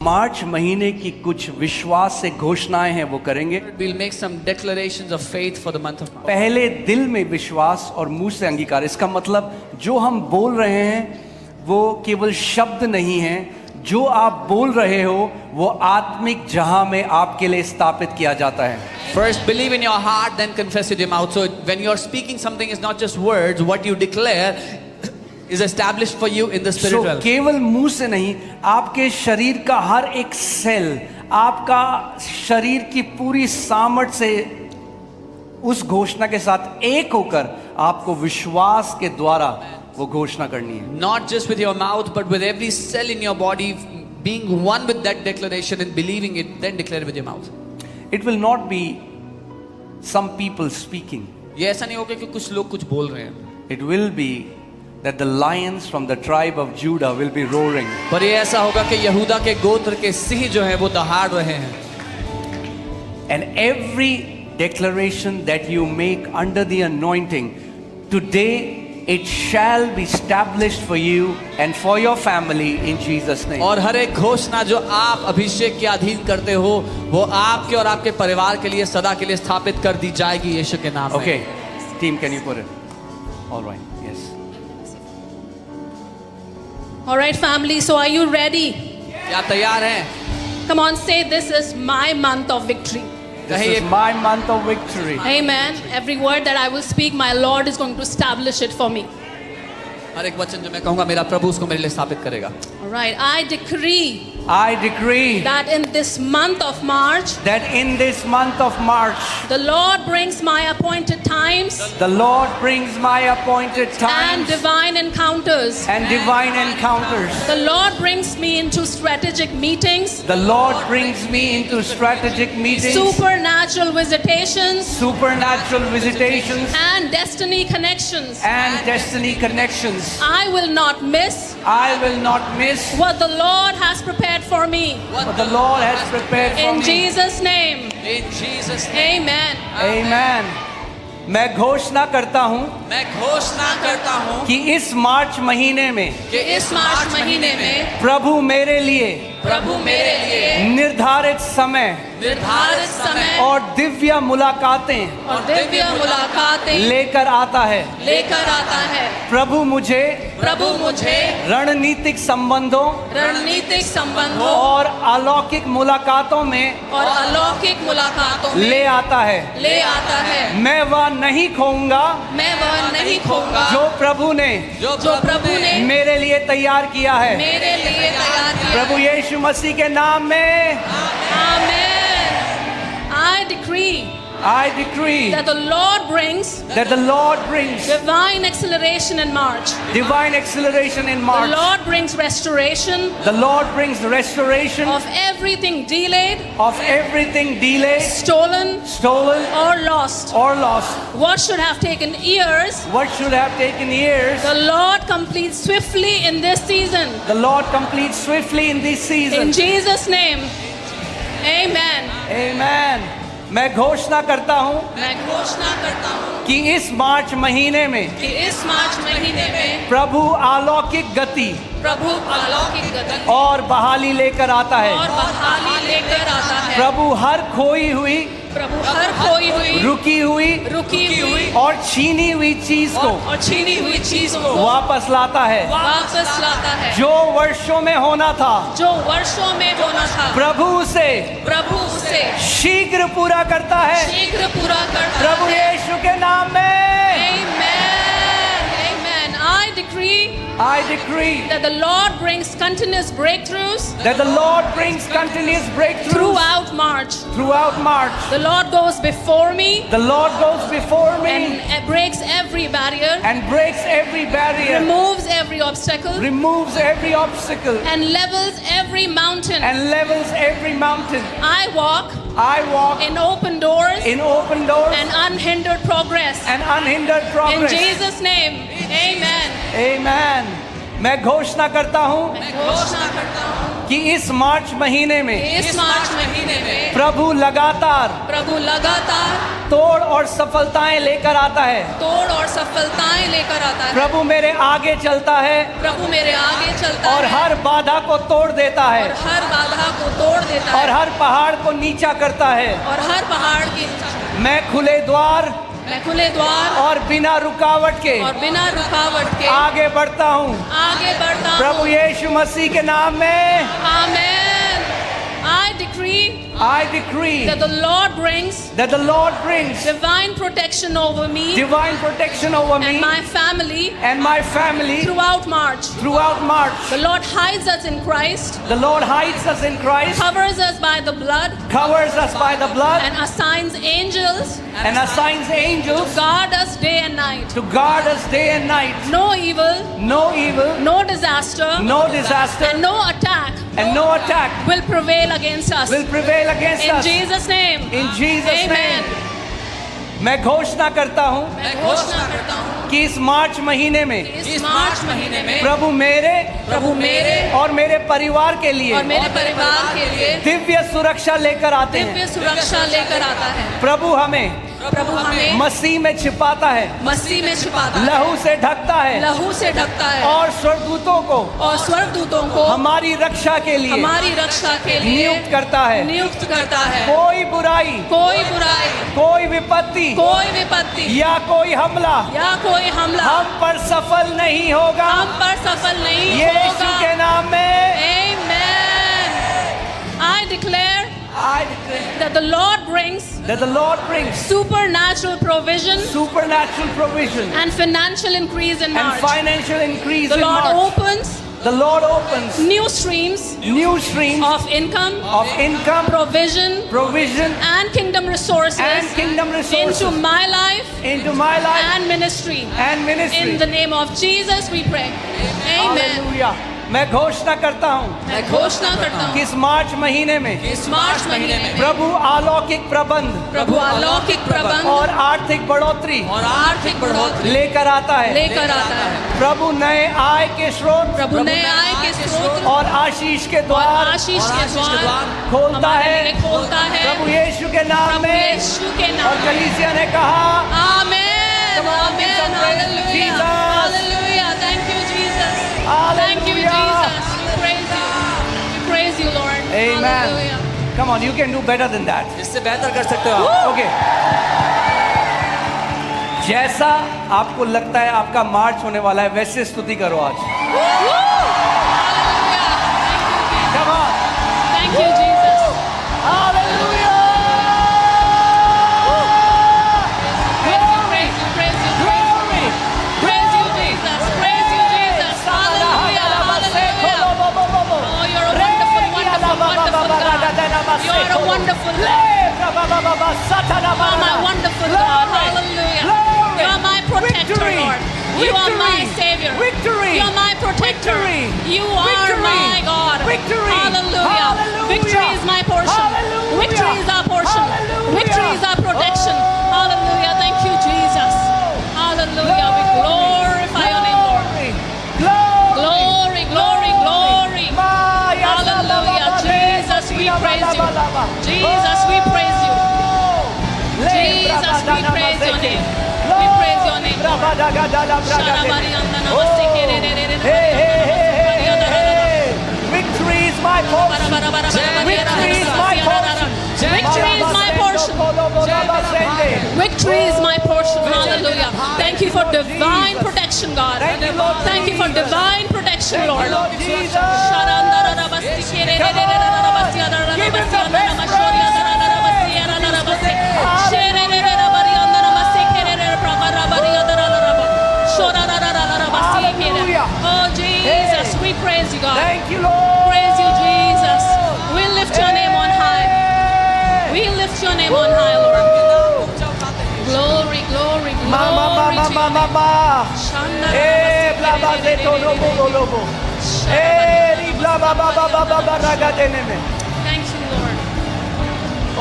मार्च महीने की कुछ विश्वास से घोषणाएं हैं वो करेंगे। We'll make some declarations of faith for the month of March. पहले दिल में विश्वास और मुंह से अंगीकार। इसका मतलब जो हम बोल रहे हैं वो केवल शब्द नहीं है, जो आप बोल रहे हो वो आत्मिक जहां में आपके लिए स्थापित किया जाता है। First, believe in your heart, then confess with your mouth. So when you're speaking something, is not just words. What you declare is established for you in the spiritual realm. केवल मुंह से नहीं, आपके शरीर का हर एक सेल, आपका शरीर की पूरी सामर्थ्य से उस घोषणा के साथ एक होकर आपको विश्वास के द्वारा वो घोषणा करनी है। Not just with your mouth, but with every cell in your body, being one with that declaration and believing it, then declare with your mouth. It will not be some people speaking. ये ऐसा नहीं होगा कि कुछ लोग कुछ बोल रहे हैं, It will be that the lions from the tribe of Judah will be roaring. पर ये ऐसा होगा कि यहूदा के गोत्र के सिंह जो है वो दहाड़ रहे हैं। And every declaration that you make under the anointing, today it shall be established for you and for your family in Jesus' name. और हर एक घोषणा जो आप अभिषेक के अधीन करते हो वो आपके और आपके परिवार के लिए सदा के लिए स्थापित कर दी जाएगी यीशु के नाम में। Okay, team, can you put it? All right, yes. All right, family, so are you ready? क्या तैयार हैं? Come on, say, this is my month of victory. This is my month of victory. Amen. Every word that I will speak, my Lord is going to establish it for me. हर एक वचन जो मैं कहूँगा मेरा प्रभु उसको मेरे लिए स्थापित करेगा। All right, I decree that in this month of March, in this month of March, the Lord brings my appointed times the Lord brings my appointed and times divine encounters. and divine encounters. The Lord brings me into strategic meetings, The Lord brings me into strategic meetings, supernatural visitations, supernatural visitations, and destiny connections. and destiny connections. I will not miss I will not miss what the Lord has prepared for me. what the Lord has prepared for In me. Jesus' name, In Jesus name. amen. Amen. मैं घोषणा करता हूँ मैं घोषणा करता हूँ कि इस मार्च महीने में कि इस मार्च महीने में प्रभु मेरे लिए प्रभु मेरे लिए निर्धारित समय निर्धारित समय और दिव्य मुलाकातें और दिव्य मुलाकातें लेकर आता है। लेकर आता है। प्रभु मुझे रणनीतिक संबंधों रणनीतिक संबंधों और अलौकिक मुलाकातों में और अलौकिक मुलाकातों में ले आता है। मैं वह नहीं खोऊंगा मैं वह नहीं खोऊंगा जो प्रभु ने जो प्रभु ने मेरे लिए तैयार किया है। मेरे लिए तैयार किया। प्रभु यीशु मसीह के नाम में आमेन। I decree that that the Lord brings divine acceleration in March. divine acceleration in March. The Lord brings restoration The Lord brings restoration of everything delayed, of everything delayed, stolen, stolen, or lost. or lost. What should have taken years, What should have taken years, the Lord completes swiftly in this season. the Lord completes swiftly in this season. In Jesus' name, amen. Amen. मैं घोषणा करता हूँ मैं घोषणा करता हूँ कि इस मार्च महीने में कि इस मार्च महीने में प्रभु अलौकिक गति प्रभु अलौकिक गति और बहाली लेकर आता है। और बहाली लेकर आता है। प्रभु हर खोई हुई, प्रभु हर खोई हुई, रुकी हुई और छीनी हुई चीज को और छीनी हुई चीज को वापस लाता है। वापस लाता है। जो वर्षों में होना था जो वर्षों में होना था प्रभु उसे शीघ्र पूरा करता है। शीघ्र पूरा करता प्रभु है। यीशु के नाम में Amen. I decree that the Lord brings continuous breakthroughs that the Lord brings continuous breakthroughs throughout March. throughout March. The Lord goes before me The Lord goes before me and breaks every barrier, and breaks every barrier, removes every obstacle, removes every obstacle, and levels every mountain. and levels every mountain. I walk I walk in open doors in open doors and unhindered progress. and unhindered In progress. Jesus' name, amen. Amen. मैं घोषणा करता हूँ मैं घोषणा करता हूँ कि इस मार्च महीने में इस मार्च महीने में प्रभु लगातार प्रभु लगातार तोड़ और सफलताएं लेकर आता है। तोड़ और सफलताएं लेकर आता है। प्रभु मेरे आगे चलता है प्रभु मेरे आगे चलता और है हर बाधा को तोड़ देता और है हर बाधा को तोड़ देता और है हर पहाड़ को नीचा करता है। और हर पहाड़ की मैं खुले द्वार मैं खुले द्वार और बिना रुकावट के और बिना रुकावट के आगे बढ़ता हूँ। आगे बढ़ता प्रभु हूँ। यीशु मसीह के नाम में Amen. I decree I decree that the Lord brings that the Lord brings divine protection over me divine protection over and me my family and my family throughout March. throughout March. The Lord hides us in Christ, The Lord hides us in Christ, covers us by the blood, covers us by the blood, and assigns angels and assigns angels to guard us day and night. to guard us day and night. No evil, No evil, no disaster, no disaster, and no attack and no attack will prevail against us. will prevail against In us. Jesus' name. In Jesus' Amen. name. मैं घोषणा करता हूँ मैं घोषणा करता हूँ कि इस मार्च महीने में कि इस मार्च महीने में प्रभु मेरे और मेरे परिवार के लिए मेरे परिवार के लिए दिव्य सुरक्षा लेकर आते हैं। दिव्य सुरक्षा लेकर आता है। प्रभु हमें प्रभु हमें मसीह में छिपाता है, मसीह में छिपाता है, लहू से ढकता है लहू से ढकता है और स्वर्गदूतों को और स्वर्गदूतों को हमारी रक्षा के लिए हमारी रक्षा के लिए नियुक्त करता है। नियुक्त करता है। कोई बुराई, कोई बुराई, कोई विपत्ति कोई विपत्ति या कोई हमला या कोई हमला हम पर सफल नहीं होगा। हम पर सफल नहीं यीशु के होगा। नाम में Amen. I declare I declare that the Lord brings that the Lord brings supernatural provision supernatural provision and financial increase in and March. financial increase The in Lord March. opens The Lord opens new streams new streams of income, income, provision, provision, and kingdom resources and kingdom resources into my life into my life and ministry. and ministry. In the name of Jesus we pray. Amen. Hallelujah. मैं घोषणा करता हूँ मैं घोषणा करता कि हूँ इस मार्च महीने में इस मार्च महीने में प्रभु अलौकिक प्रबंध प्रभु अलौकिक प्रबंध और आर्थिक बढ़ोतरी और आर्थिक बढ़ोतरी लेकर आता है। लेकर आता है। प्रभु नए आय के स्रोत प्रभु नए आय के स्रोत और आशीष के और द्वार आशीष के द्वार खोलता हमारे है। लिए खोलता है। प्रभु यीशु के नाम प्रभु में यीशु के और नाम में। कलीसिया ने कहा Amen. Come on, give Amen. some praise to Hallelujah. Jesus. Hallelujah. Thank you, Jesus. Hallelujah. Thank you, Jesus. We praise you. We praise you, Lord. Amen. Hallelujah. Come on, you can do better than that. इससे बेहतर कर सकते हो आप। Okay जैसा आपको लगता है आपका मार्च होने वाला है वैसे स्तुति करो आज। Woo! Hallelujah. Come on. Thank you, Jesus. Hallelujah. Praise you, praise you, Glory. praise you, Jesus. Praise you, Jesus. Hallelujah. Hallelujah. Oh, you're a wonderful, wonderful, wonderful God. You're a wonderful God. You are my wonderful God. Hallelujah. You are my protector, Lord. You are my Savior. Victory. You are my protector. Victory. You are Victory. my God. Victory. Hallelujah. Hallelujah. Victory is my portion. Hallelujah. Victory is our portion. Hallelujah. Victory is our protection. Hallelujah. Thank you, Jesus. Hallelujah. We glorify your name, Lord. Glory, glory, glory. Hallelujah. Jesus, we praise you. Jesus, we praise you. Jesus, we praise your name. We praise your name, Lord. Victory is my portion. Victory is my portion. Victory is my portion. Victory is my portion. Hallelujah. Thank you for divine protection, God. Thank you, Lord Thank you for Jesus. divine protection, Lord. Lord Jesus. Give him the best Hallelujah. Oh, Jesus, we praise you, God. Thank you, Lord. Praise you, Jesus. We lift your name on high. We lift your name on high, Lord. Glory, glory, Mama, glory mama, to mama, you. mama. Bla ba de to lobo lobo. Ri bla ba ba ba ba ba ba raga dene me. Thank you, Lord.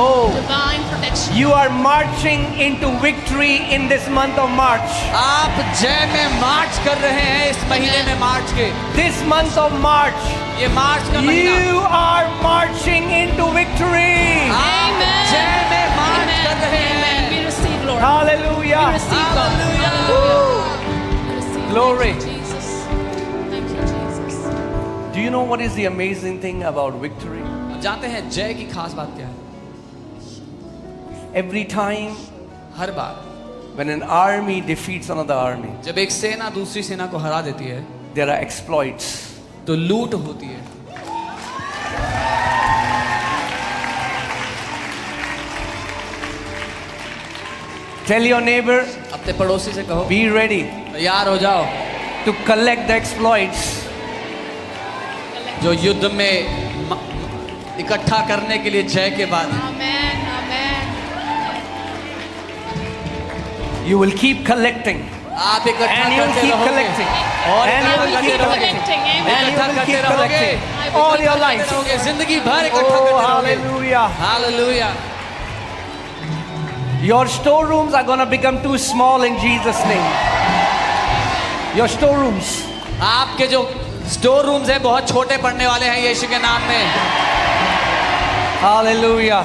Oh, Divine protection. you are marching into victory in this month of March. आप जय में मार्च कर रहे हैं इस महीने में मार्च के। This month of March, ये मार्च का महीना you are marching into victory. आप Amen. जय में मार्च कर Amen. रहे Amen. हैं। We receive, Lord. We Hallelujah. receive, God. Hallelujah. Hallelujah. We receive. Glory. Thank you, Jesus. Thank you, Jesus. Do you know what is the amazing thing about victory? जानते हैं जय की खास बात क्या है? Every time her bar when an army defeats another army, जब एक सेना दूसरी सेना को हरा देती है there are exploits. तो लूट होती है। Tell your neighbor, अपने पड़ोसी से कहो be ready तैयार हो जाओ to collect the exploits. जो युद्ध में इकट्ठा करने के लिए जय के बाद Amen. Amen. You will keep collecting. आप इकट्ठा And you will करते keep रहोगे collecting. और And you इकट्ठा will करते keep रहोगे collecting. Amen. And you इकट्ठा will करते keep रहोगे collecting all your life. रहोगे जिंदगी भर इकट्ठा करते रहोगे Oh, hallelujah. Hallelujah Your storerooms are going to become too small in Jesus' name. Your storerooms. आपके जो स्टोर रूम्स हैं बहुत छोटे पड़ने वाले हैं यीशु के नाम में। Hallelujah.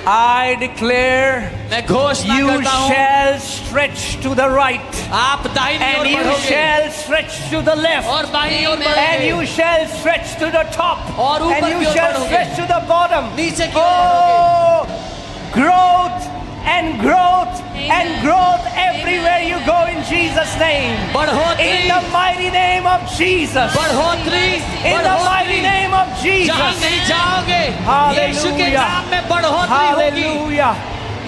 I declare मैं घोषणा you करता हूँ shall stretch to the right आप दाहिनी ओर and you बढ़ोगे shall stretch to the left और बाईं ओर Amen. and बढ़ोगे you shall stretch to the top और ऊपर and you की ओर shall बढ़ोगे। stretch to the bottom. नीचे की ओर Oh, growth and growth and Amen. growth everywhere you go in Jesus' name. बढ़ोतरी In the mighty name of Jesus. बढ़ोतरी In the mighty name of जहाँ Jesus. नहीं जाओगे Hallelujah. यीशु के नाम में बढ़ोतरी होगी। Hallelujah.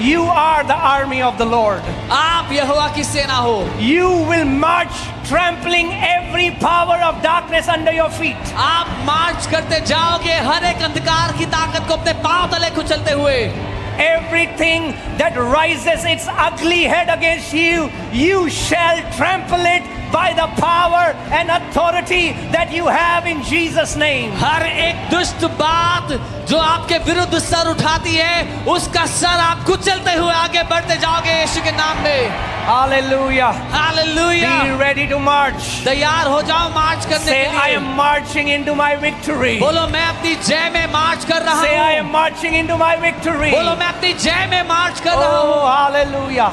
You are the army of the Lord. आप यहोवा की सेना हो। You will march trampling every power of darkness under your feet. आप मार्च करते जाओगे हर एक अंधकार की ताकत को अपने पांव तले कुचलते हुए। Everything that rises its ugly head against you, you shall trample it by the power and authority that you have in Jesus' name. हर एक दुष्ट बात जो आपके विरुद्ध सर उठाती है उसका सर आप कुचलते हुए आगे बढ़ते जाओगे यीशु के नाम में। Hallelujah. Hallelujah Be ready to march. तैयार हो जाओ मार्च करने Say, के I लिए। am marching into my victory. बोलो मैं अपनी जय में मार्च कर रहा Say, I हूँ। am marching into my victory. बोलो मैं अपनी जय में मार्च कर रहा हूँ। Oh, hallelujah.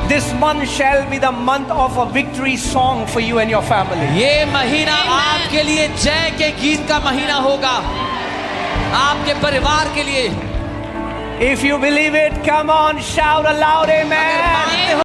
This month shall be the month of a victory song for you and your family. ये महीना Amen. आपके लिए जय के गीत का महीना होगा आपके परिवार के लिए। If you believe it, come on, shout aloud, amen. मानते हो